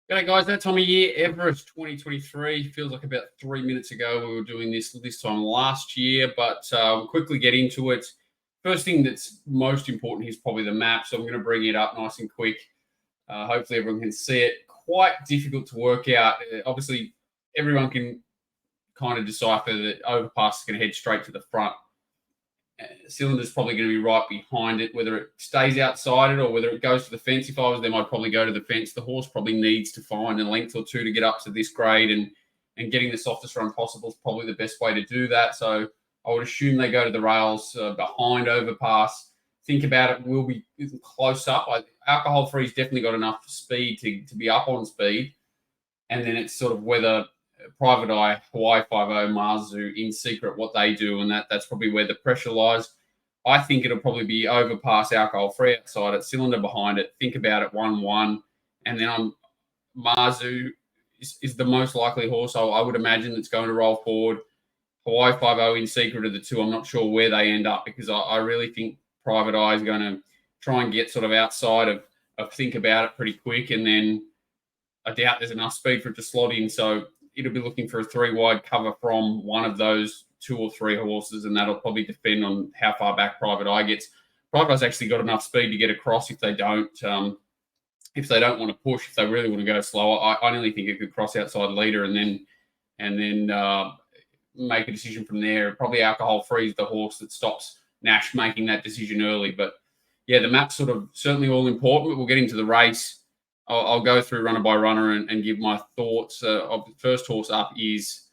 G'day, guys. That time of year, Everest 2023. Feels like about 3 minutes ago we were doing this time last year, but we'll quickly get into it. First thing that's most important is probably the map, so I'm going to bring it up nice and quick. Hopefully, everyone can see it. Quite difficult to work out. Obviously, everyone can kind of decipher that overpass is going to head straight to the front. Cylinder's probably going to be right behind it, whether it stays outside it or whether it goes to the fence. If I was them, I'd probably go to the fence. The horse probably needs to find a length or two to get up to this grade, and getting the softest run possible is probably the best way to do that. So I would assume they go to the rails behind overpass. Think about it, will be close up. Alcohol free's definitely got enough speed to be up on speed, and then it's sort of whether Private Eye, Hawaii 50, Marzu, In Secret, what they do, and that's probably where the pressure lies. I think it'll probably be overpass Alcohol Free outside it, Cylinder behind it. Think about it, 1-1, and then on Marzu is the most likely horse. I would imagine that's going to roll forward. Hawaii 50, In Secret are the two. I'm not sure where they end up because I really think Private Eye is going to try and get sort of outside of Think About It pretty quick, and then I doubt there's enough speed for it to slot in. So it'll be looking for a 3-wide cover from one of those 2 or 3 horses, and that'll probably depend on how far back Private Eye gets. Private Eye's actually got enough speed to get across if they don't want to push. If they really want to go slower, I only think it could cross outside leader and then make a decision from there. Probably Alcohol Free is the horse that stops Nash making that decision early. But yeah, the map's sort of certainly all important. But we'll get into the race. I'll go through runner by runner and give my thoughts. Of the first horse up is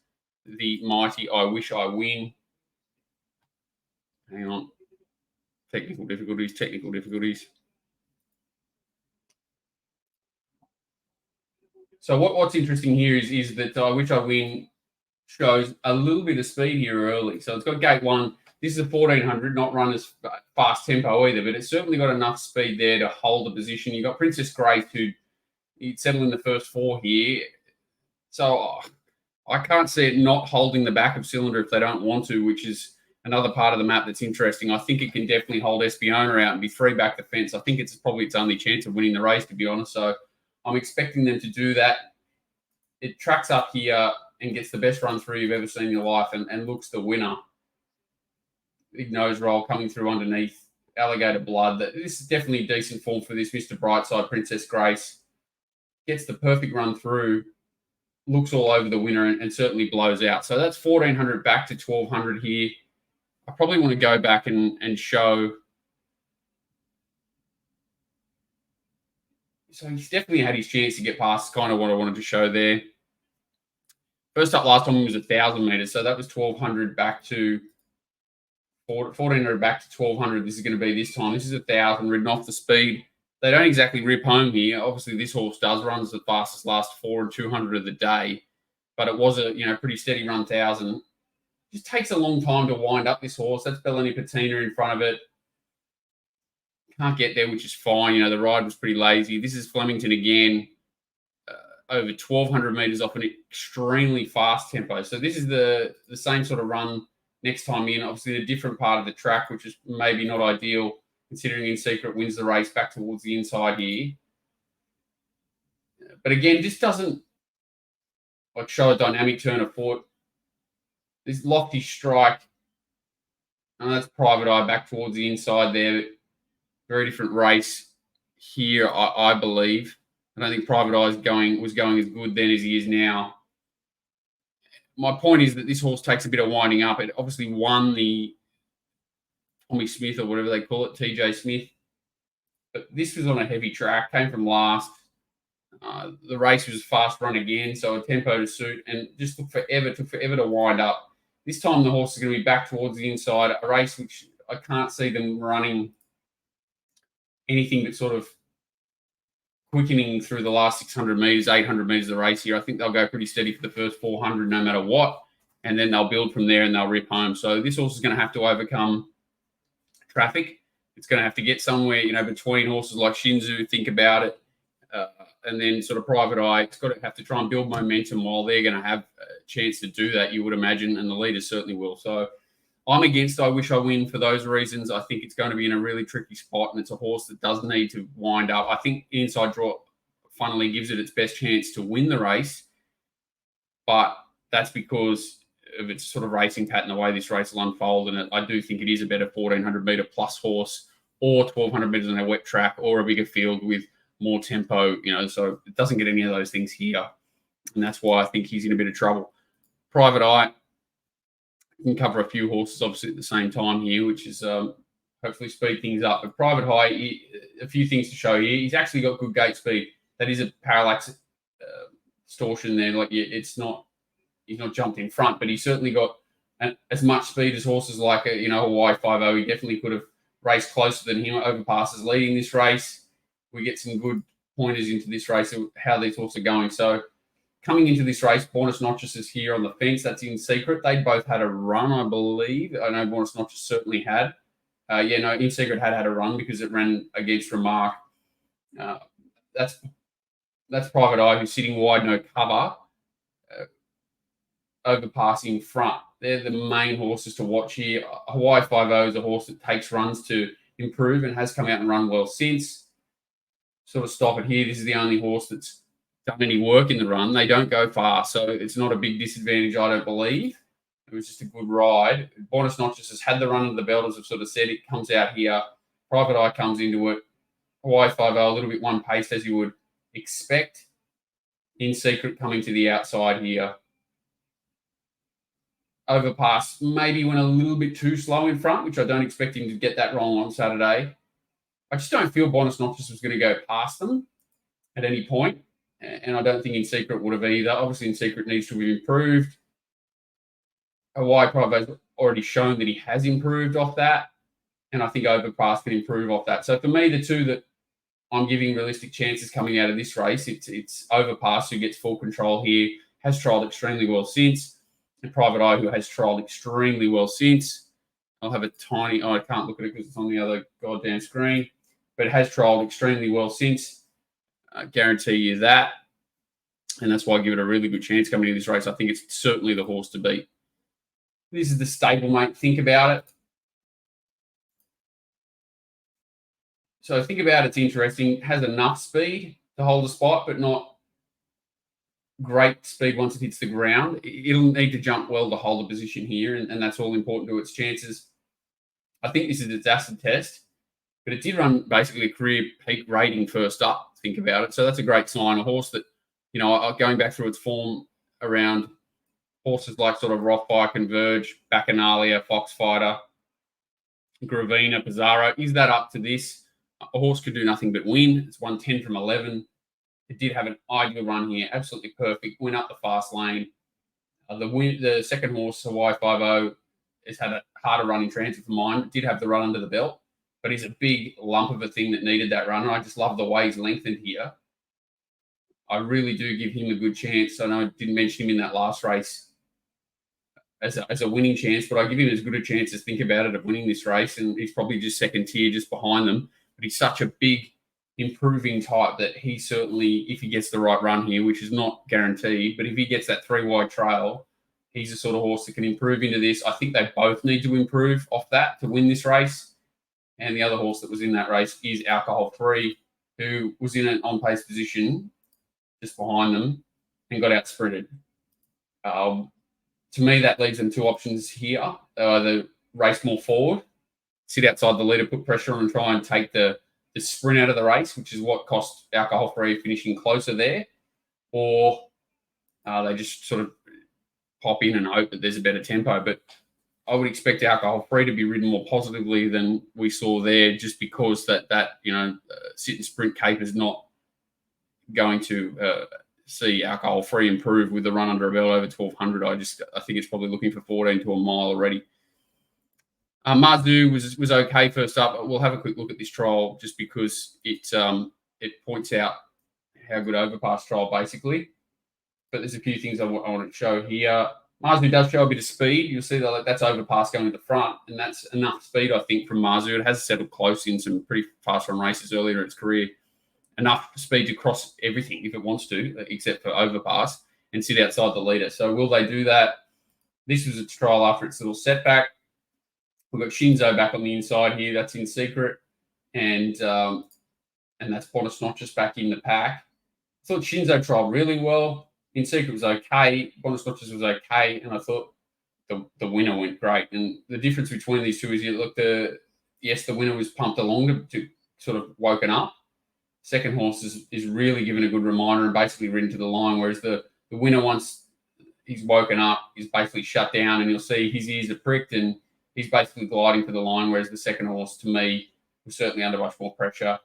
the mighty I Wish I Win. Hang on. Technical difficulties. So what's interesting here is that I Wish I Win shows a little bit of speed here early. So it's got gate 1. This is a 1400, not run as fast tempo either, but it's certainly got enough speed there to hold the position. You've got Princess Grace, who he'd settle in the first 4 here. So I can't see it not holding the back of Cylinder if they don't want to, which is another part of the map that's interesting. I think it can definitely hold Espiona out and be 3 back the fence. I think it's probably its only chance of winning the race, to be honest. So I'm expecting them to do that. It tracks up here and gets the best run through you've ever seen in your life and looks the winner. Big nose roll coming through underneath. Alligator Blood. This is definitely decent form for this Mr. Brightside, Princess Grace. Gets the perfect run through, looks all over the winner, and certainly blows out. So that's 1,400 back to 1,200 here. I probably want to go back and show. So he's definitely had his chance to get past, kind of what I wanted to show there. First up last time was 1,000 meters, so that was 1,200 back to 1,400 back to 1,200. This is going to be this time. This is 1,000 ridden off the speed. They don't exactly rip home here. Obviously, this horse does runs the fastest last 4 and 200 of the day, but it was a pretty steady run 1,000. Just takes a long time to wind up this horse. That's Bellini Patina in front of it. Can't get there, which is fine. The ride was pretty lazy. This is Flemington again, over 1,200 meters off an extremely fast tempo. So this is the same sort of run next time in. Obviously, a different part of the track, which is maybe not ideal, considering In Secret wins the race back towards the inside here. But again, this doesn't show a dynamic turn of foot. This lofty strike, and that's Private Eye back towards the inside there. Very different race here, I believe. I don't think Private Eye was going as good then as he is now. My point is that this horse takes a bit of winding up. It obviously won the Tommy Smith or whatever they call it, TJ Smith. But this was on a heavy track, came from last. The race was a fast run again, so a tempo to suit, and just took forever to wind up. This time the horse is going to be back towards the inside, a race which I can't see them running anything but sort of quickening through the last 600 metres, 800 metres of the race here. I think they'll go pretty steady for the first 400 no matter what, and then they'll build from there and they'll rip home. So this horse is going to have to overcome traffic. It's going to have to get somewhere, between horses like Shinzu, Think About It, and then sort of Private Eye. It's got to have to try and build momentum while they're going to have a chance to do that, you would imagine, and the leaders certainly will. So I'm against I Wish I Win for those reasons. I think it's going to be in a really tricky spot, and it's a horse that does need to wind up. I think inside draw funnily gives it its best chance to win the race. But that's because of its sort of racing pattern, the way this race will unfold. And I do think it is a better 1,400 metre plus horse, or 1,200 metres on a wet track, or a bigger field with more tempo, so it doesn't get any of those things here. And that's why I think he's in a bit of trouble. Private Eye can cover a few horses, obviously, at the same time here, which is hopefully speed things up. But Private Eye, a few things to show here. He's actually got good gate speed. That is a parallax distortion there. Like, he's not jumped in front, but he's certainly got as much speed as horses like Hawaii 5-0. He definitely could have raced closer than him. Overpasses leading this race. We get some good pointers into this race of how these horses are going. So coming into this race, Bonus Notches is here on the fence. That's In Secret. They both had a run, I believe. I know Bonus Notches certainly had. In Secret had a run because it ran against Remark. That's Private Eye, who's sitting wide, no cover, overpassing front. They're the main horses to watch here. Hawaii 5-0 is a horse that takes runs to improve and has come out and run well since. Sort of stop it here. This is the only horse that's done any work in the run. They don't go far, so it's not a big disadvantage, I don't believe. It was just a good ride. Bonus Notches has had the run of the belt, as I've sort of said. It comes out here. Private Eye comes into it. Hawaii 5-0, a little bit one pace, as you would expect. In Secret coming to the outside here. Overpass maybe went a little bit too slow in front, which I don't expect him to get that wrong on Saturday. I just don't feel Bonus Notches was going to go past them at any point, and I don't think In Secret would have either. Obviously, In Secret needs to be improved. Hawaii Private has already shown that he has improved off that, and I think Overpass can improve off that. So for me, the two that I'm giving realistic chances coming out of this race, it's Overpass, who gets full control here, has trialled extremely well since, and Private Eye, who has trialled extremely well since. I'll have a tiny... I can't look at it because it's on the other goddamn screen, but it has trialled extremely well since. I guarantee you that, and that's why I give it a really good chance coming into this race. I think it's certainly the horse to beat. This is the stablemate. Think about it. So think about it. It's interesting. Has enough speed to hold a spot, but not great speed once it hits the ground. It'll need to jump well to hold a position here, and that's all important to its chances. I think this is its acid test, but it did run basically a career peak rating first up. Think about it. So that's a great sign. A horse that, going back through its form around horses like sort of Rothfire, Converge, Bacchanalia, Foxfighter, Gravina, Pizarro. Is that up to this? A horse could do nothing but win. It's won 10 from 11. It did have an ideal run here. Absolutely perfect. Went up the fast lane. The second horse, Hawaii 5-0, has had a harder run in transit for mine. It did have the run under the belt, but he's a big lump of a thing that needed that run. And I just love the way he's lengthened here. I really do give him a good chance. I know I didn't mention him in that last race as a winning chance, but I give him as good a chance as think about it of winning this race, and he's probably just second tier, just behind them. But he's such a big, improving type that he certainly, if he gets the right run here, which is not guaranteed, but if he gets that 3-wide trail, he's the sort of horse that can improve into this. I think they both need to improve off that to win this race. And the other horse that was in that race is Alcohol Free, who was in an on-pace position just behind them and got out sprinted. To me, that leaves them two options here. Either race more forward, sit outside the leader, put pressure on and try and take the sprint out of the race, which is what cost Alcohol Free finishing closer there, or they just sort of pop in and hope that there's a better tempo. But I would expect Alcohol Free to be ridden more positively than we saw there, just because that sit and sprint cape is not going to see Alcohol Free improve with the run under a belt over 1,200. I think it's probably looking for 14 to a mile already. Marzu was okay first up. We'll have a quick look at this trial just because it points out how good Overpass trial basically. But there's a few things I want to show here. Marzu does show a bit of speed. You'll see that that's Overpass going to the front, and that's enough speed, I think, from Marzu. It has settled close in some pretty fast run races earlier in its career. Enough speed to cross everything if it wants to, except for Overpass, and sit outside the leader. So will they do that? This was its trial after its little setback. We've got Shinzo back on the inside here. That's In Secret. And that's Bonus Notches back in the pack. thought Shinzo trialled really well. In Secret was okay. Buenos Noches was okay. And I thought the winner went great. And the difference between these two is you look, the winner was pumped along to sort of woken up. Second horse is really given a good reminder and basically ridden to the line, whereas the winner, once he's woken up, is basically shut down, and you'll see his ears are pricked and he's basically gliding for the line, whereas the second horse, to me, was certainly under much more pressure.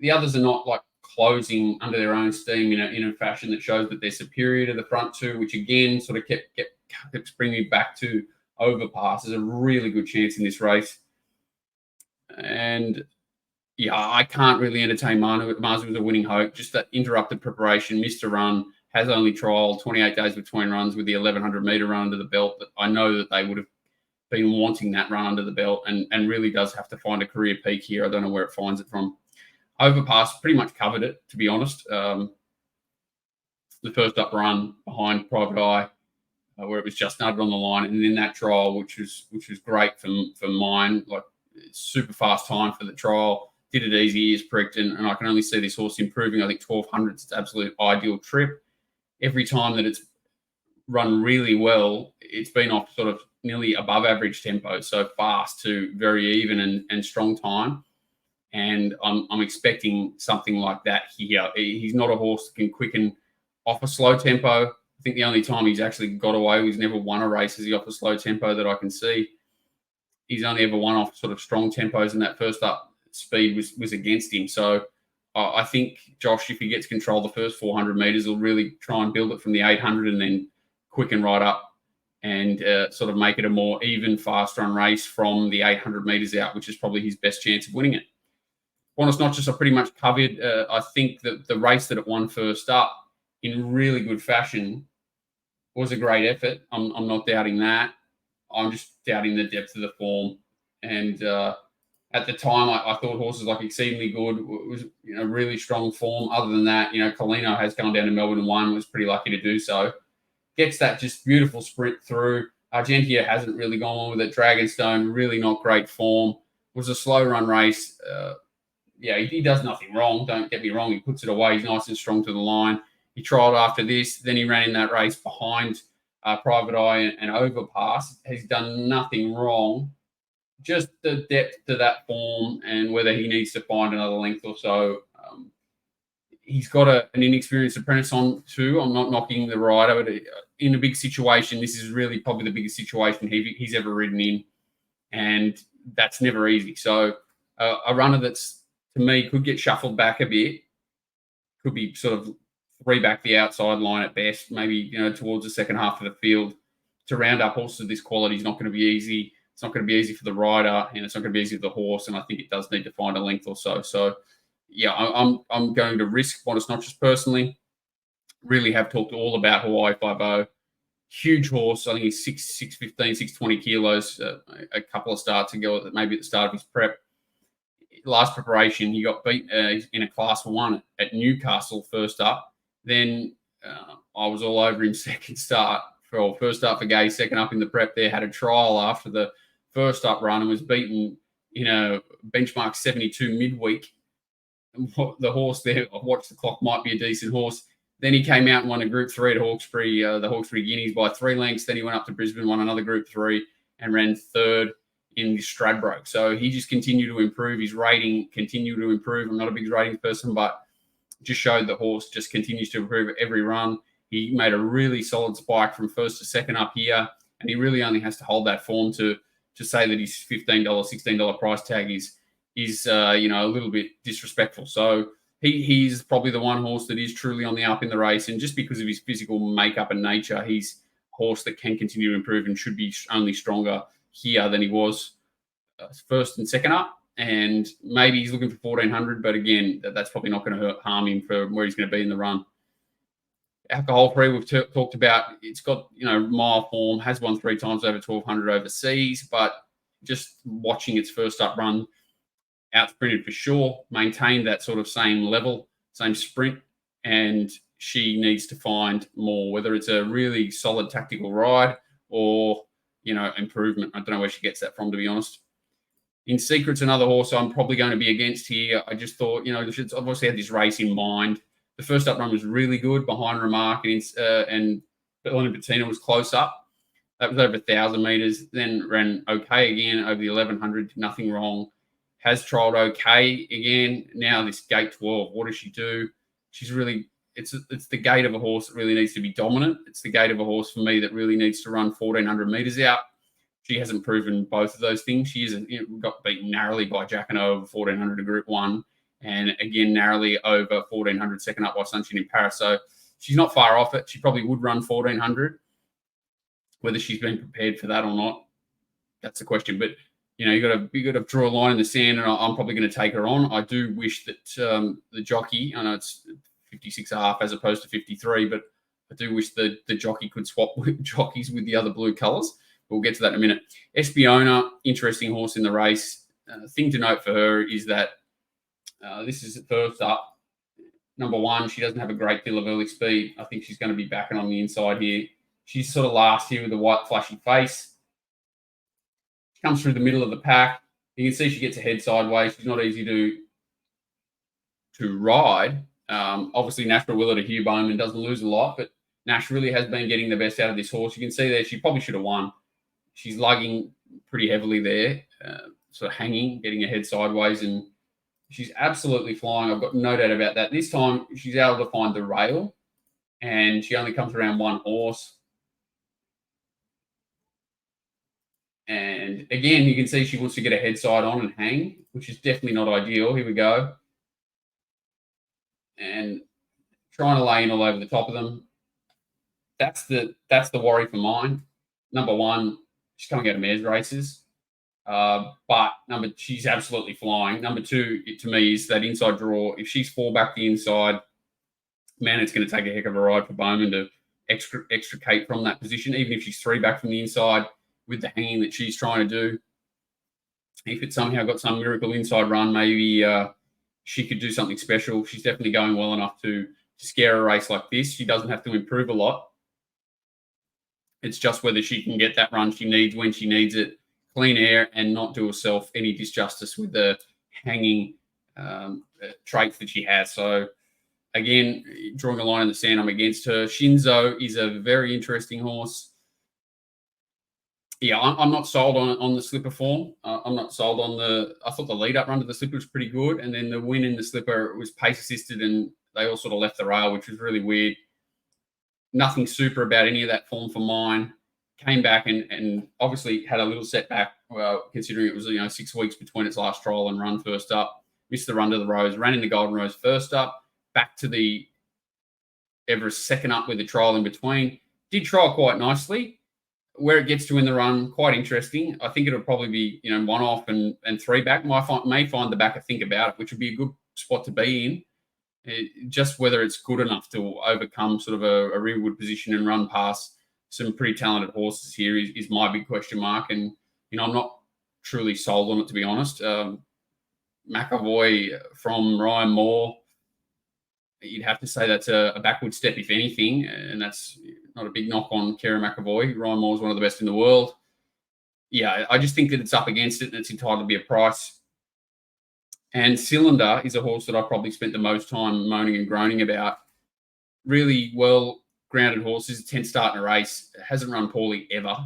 The others are not like closing under their own steam in a fashion that shows that they're superior to the front two, which again sort of kept bringing me back to Overpass as a really good chance in this race. And yeah, I can't really entertain Marzu as a winning hope. Just that interrupted preparation, missed a run, has only trialled 28 days between runs with the 1100 meter run under the belt. That I know that they would have been wanting that run under the belt, and really does have to find a career peak here. I don't know where it finds it from. Overpass pretty much covered it, to be honest. The first up run behind Private Eye, where it was just nutted on the line, and then that trial, which was great for mine, like super fast time for the trial. Did it easy, ears pricked, and I can only see this horse improving. I think 1200 is its absolute ideal trip. Every time that it's run really well, it's been off sort of nearly above average tempo, so fast to very even and strong time. And I'm expecting something like that here. He's not a horse that can quicken off a slow tempo. I think the only time he's actually got away, he's never won a race, is he off a slow tempo that I can see. He's only ever won off sort of strong tempos, and that first up speed was against him. So I think Josh, if he gets control the first 400 meters, will really try and build it from the 800 and then quicken right up and sort of make it a more even, fast run race from the 800 meters out, which is probably his best chance of winning it. Buenos Noches are pretty much covered. I think that the race that it won first up in really good fashion was a great effort. I'm not doubting that. I'm just doubting the depth of the form. And at the time, I thought horses like Exceedingly Good was really strong form. Other than that, Colino has gone down to Melbourne and won, was pretty lucky to do so. Gets that just beautiful sprint through. Argentia hasn't really gone on with it. Dragonstone, really not great form. Was a slow run race. He does nothing wrong. Don't get me wrong. He puts it away. He's nice and strong to the line. He trialled after this. Then he ran in that race behind Private Eye and Overpass. He's done nothing wrong. Just the depth to that form and whether he needs to find another length or so. He's got an inexperienced apprentice on too. I'm not knocking the rider, but in a big situation, this is really probably the biggest situation he's ever ridden in, and that's never easy. So a runner that's, to me, could get shuffled back a bit, could be sort of three back the outside line at best, maybe towards the second half of the field. To round up horses of this quality is not going to be easy. It's not going to be easy for the rider, and it's not going to be easy for the horse. And I think it does need to find a length or so. So, yeah, I'm going to risk Buenos Noches personally. Really have talked all about Hawaii 5-0. Huge horse. I think he's 6'15", 620 kilos. A couple of starts ago, maybe at the start of his prep. Last preparation, he got beat in a Class 1 at Newcastle first up. Then I was all over him second start. First up for Gay, second up in the prep there. Had a trial after the first up run and was beaten in a benchmark 72 midweek. The horse there, I watched the clock, might be a decent horse. Then he came out and won a Group 3 at Hawkesbury, the Hawkesbury Guineas by 3 lengths. Then he went up to Brisbane, won another Group 3 and ran third in the Stradbroke. So he just continued to improve. His rating continued to improve. I'm not a big ratings person, but just showed the horse just continues to improve every run. He made a really solid spike from first to second up here, and he really only has to hold that form to say that his $15, $16 price tag is a little bit disrespectful. So he's probably the one horse that is truly on the up in the race, and just because of his physical makeup and nature, he's a horse that can continue to improve and should be only stronger here than he was first and second up. And maybe he's looking for 1400, but again, that's probably not going to harm him for where he's going to be in the run. Alcohol free, we've talked about. It's got mile form, has won 3 times over 1200 overseas, but just watching its first up run, out sprinted for sure, maintained that sort of same level, same sprint, and she needs to find more, whether it's a really solid tactical ride or improvement. I don't know where she gets that from, to be honest. In Secret's another horse I'm probably going to be against here. I just thought, she's obviously had this race in mind. The first up run was really good behind Remark, and Elena Bettina was close up. That was over 1,000 meters. Then ran okay again over the 1,100. Nothing wrong. Has trialled okay again. Now this gate 12. What does she do? She's really. It's the gait of a horse that really needs to be dominant. It's the gait of a horse for me that really needs to run 1,400 meters out. She hasn't proven both of those things. She isn't. Got beaten narrowly by Jacquinot over 1,400 to Group 1, and again narrowly over 1,400 second up by Sunshine in Paris. So she's not far off it. She probably would run 1,400. Whether she's been prepared for that or not, that's the question. But you got to draw a line in the sand, and I'm probably going to take her on. I do wish that the jockey, I know it's 56.5 as opposed to 53, but I do wish the jockey could swap jockeys with the other blue colours. We'll get to that in a minute. Espiona, interesting horse in the race. Thing to note for her is that this is first up. Number one, she doesn't have a great deal of early speed. I think she's going to be backing on the inside here. She's sort of last here with a white flashy face. She comes through the middle of the pack. You can see she gets ahead sideways. She's not easy to ride. Obviously, Natural Willer to Hugh Bowman doesn't lose a lot, but Nash really has been getting the best out of this horse. You can see there she probably should have won. She's lugging pretty heavily there, sort of hanging, getting ahead sideways, and she's absolutely flying. I've got no doubt about that. This time, she's able to find the rail, and she only comes around one horse. And again, you can see she wants to get a head side on and hang, which is definitely not ideal. Here we go. And trying to lay in all over the top of them. That's the worry for mine. Number one, she's coming out of mares races. But she's absolutely flying. Number two, to me, is that inside draw. If she's fall back the inside, man, it's going to take a heck of a ride for Bowman to extricate from that position, even if she's three back from the inside with the hanging that she's trying to do. If it somehow got some miracle inside run, maybe she could do something special. She's definitely going well enough to scare a race like this. She doesn't have to improve a lot. It's just whether she can get that run she needs when she needs it, clean air, and not do herself any disjustice with the hanging traits that she has. So, again, drawing a line in the sand, I'm against her. Shinzo is a very interesting horse. Yeah, I'm not sold on the slipper form. I'm not sold on I thought the lead-up run to the slipper was pretty good, and then the win in the slipper was pace-assisted, and they all sort of left the rail, which was really weird. Nothing super about any of that form for mine. Came back and obviously had a little setback, considering it was 6 weeks between its last trial and run first up. Missed the run to the Rose, ran in the Golden Rose first up, back to the Everest second up with the trial in between. Did trial quite nicely. Where it gets to in the run, quite interesting. I think it'll probably be, one off and three back. May find the back a think about it, which would be a good spot to be in. Just whether it's good enough to overcome sort of a real good position and run past some pretty talented horses here is my big question mark. And, I'm not truly sold on it, to be honest. McAvoy from Ryan Moore, you'd have to say that's a backward step, if anything, and that's not a big knock on Kara McAvoy. Ryan Moore's one of the best in the world. Yeah, I just think that it's up against it and it's entitled to be a price. And Cylinder is a horse that I probably spent the most time moaning and groaning about. Really well-grounded horse. Is a 10th start in a race. Hasn't run poorly ever.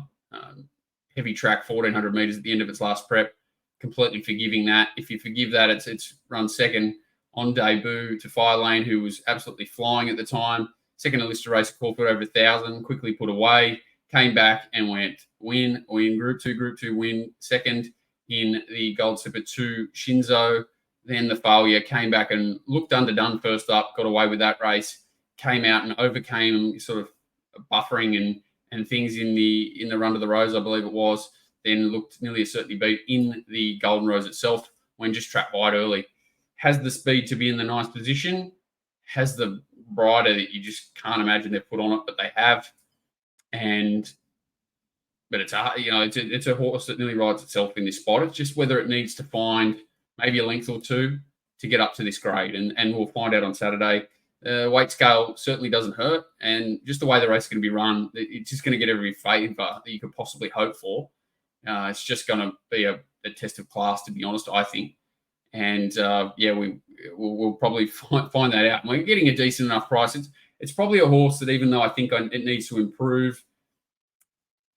Heavy track, 1,400 metres at the end of its last prep. Completely forgiving that. If you forgive that, it's run second on debut to Fire Lane, who was absolutely flying at the time. Second to Lister race, Caulfield over 1,000, quickly put away, came back and went win, Group 2 win, second in the Gold Slipper to Shinzo. Then the failure, came back and looked underdone first up, got away with that race, came out and overcame sort of buffering and things in the run to the Rose, I believe it was. Then looked nearly a certainty beat in the Golden Rose itself when just trapped wide early. Has the speed to be in the nice position, has the rider that you just can't imagine they've put on it, but they have. But it's a horse that nearly rides itself in this spot. It's just whether it needs to find maybe a length or two to get up to this grade, and we'll find out on Saturday. Weight scale certainly doesn't hurt, and just the way the race is going to be run, it's just going to get every favour that you could possibly hope for. It's just going to be a test of class, to be honest, I think. And we'll probably find that out. And we're getting a decent enough price. It's probably a horse that, even though I think it needs to improve,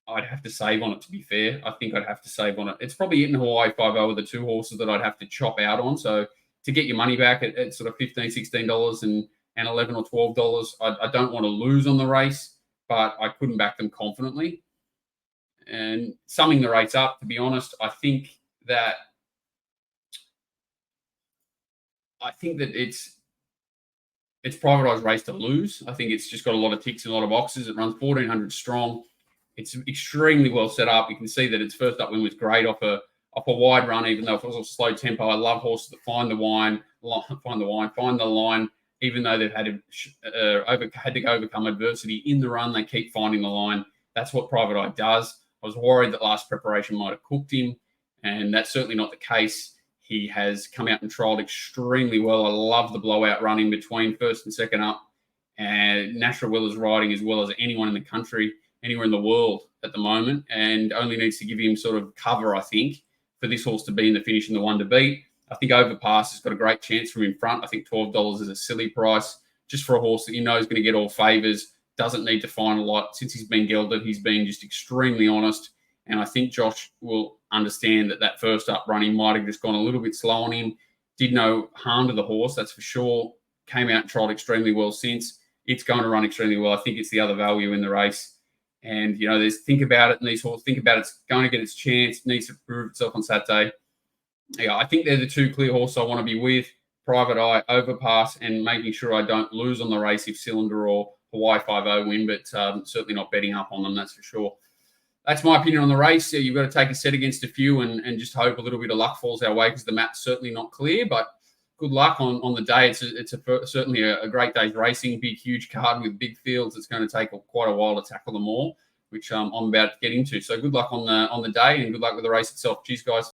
I'd have to save on it, to be fair. I think I'd have to save on it. It's probably in Hawaii 5 with the two horses that I'd have to chop out on. So to get your money back at sort of $15, $16 and $11 or $12, I don't want to lose on the race, but I couldn't back them confidently. And summing the rates up, to be honest, I think that it's privatized race to lose. I think it's just got a lot of ticks and a lot of boxes. It runs 1,400 strong. It's extremely well set up. You can see that its first up win was great off a wide run, even though it was a slow tempo. I love horses that find the line, even though they've had to overcome adversity in the run. They keep finding the line. That's what Private Eye does. I was worried that last preparation might have cooked him, and that's certainly not the case. He has come out and trialled extremely well. I love the blowout run in between first and second up. And Natural Will is riding as well as anyone in the country, anywhere in the world at the moment, and only needs to give him sort of cover, I think, for this horse to be in the finish and the one to beat. I think Overpass has got a great chance from in front. I think $12 is a silly price just for a horse that you know is going to get all favours, doesn't need to find a lot. Since he's been gelded, he's been just extremely honest. And I think Josh will understand that first up run, he might have just gone a little bit slow on him. Did no harm to the horse, that's for sure. Came out and trialled extremely well since. It's going to run extremely well. I think it's the other value in the race. And, there's think about it, and these horses think about it's going to get its chance, needs to prove itself on Saturday. Yeah, I think they're the two clear horses I want to be with. Private Eye, Overpass, and making sure I don't lose on the race if Cylinder or Hawaii 5 win, but certainly not betting up on them, that's for sure. That's my opinion on the race. You've got to take a set against a few and just hope a little bit of luck falls our way, because the map's certainly not clear. But good luck on the day. It's certainly a great day's racing. Big, huge card with big fields. It's going to take quite a while to tackle them all, which I'm about to get into. So good luck on the day, and good luck with the race itself. Cheers, guys.